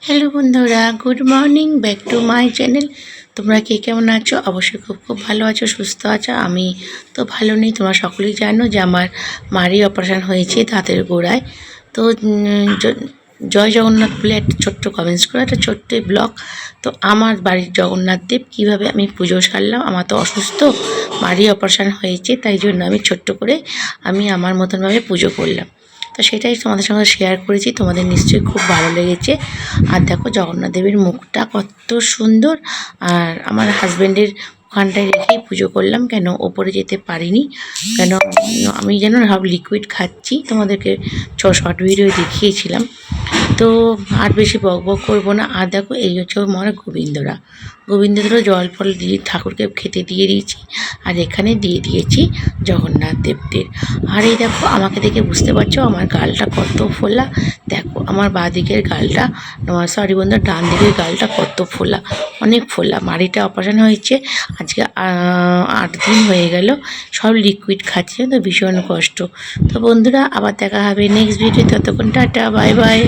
Hello বন্ধুরা, good morning back to my channel. তোমরা কে কেমন আছো? অবশ্যই খুব খুব ভালো আছো, সুস্থ আছো। আমি তো ভালো নেই, তোমরা সকলেই জানো যে আমার মারই অপারেশান হয়েছে দাঁতের গোড়ায়। তো জয় জগন্নাথ বলে একটা ছোট্ট কমেন্টস করে একটা ছোট্ট ব্লগ। তো আমার বাড়ির জগন্নাথ দেব কীভাবে আমি পুজো সারলাম, আমার তো অসুস্থ, মারই অপারেশান হয়েছে, তাই জন্য আমি ছোট্ট করে আমি আমার মতনভাবে পুজো করলাম। তো সেটাই তোমাদের সঙ্গে শেয়ার করেছি, তোমাদের নিশ্চয়ই খুব ভালো লেগেছে। আর দেখো জগন্নাথ দেবের মুখটা কত সুন্দর। আর আমার হাজব্যান্ডের ওখানটায় রেখেই পুজো করলাম, কেন ওপরে যেতে পারিনি, কেন আমি যেন সব লিকুইড খাচ্ছি, তোমাদেরকে শর্ট ভিডিও দেখিয়েছিলাম। তো আর বেশি বক বক করবো না। আর দেখো এই হচ্ছে আমার গোবিন্দরা জল ফল দিয়ে ঠাকুরকে খেতে দিয়ে দিয়েছি, আর এখানে দিয়ে দিয়েছি জগন্নাথ দেবদের। আর এই দেখো আমাকে দেখে বুঝতে পারছো আমার গালটা কত ফোলা। দেখো আমার বাঁ দিকের গালটা, সরি বন্ধুরা, ডান দিকের গালটা কত ফোলা, অনেক ফোলা। মাড়িটা অপারেশন হয়েছে আজকে 8 দিন হয়ে গেল, সব লিকুইড খাচ্ছে, তো ভীষণ কষ্ট। তো বন্ধুরা আবার দেখা হবে নেক্সট ভিডিও, ততক্ষণ টাটা, বাই বাই।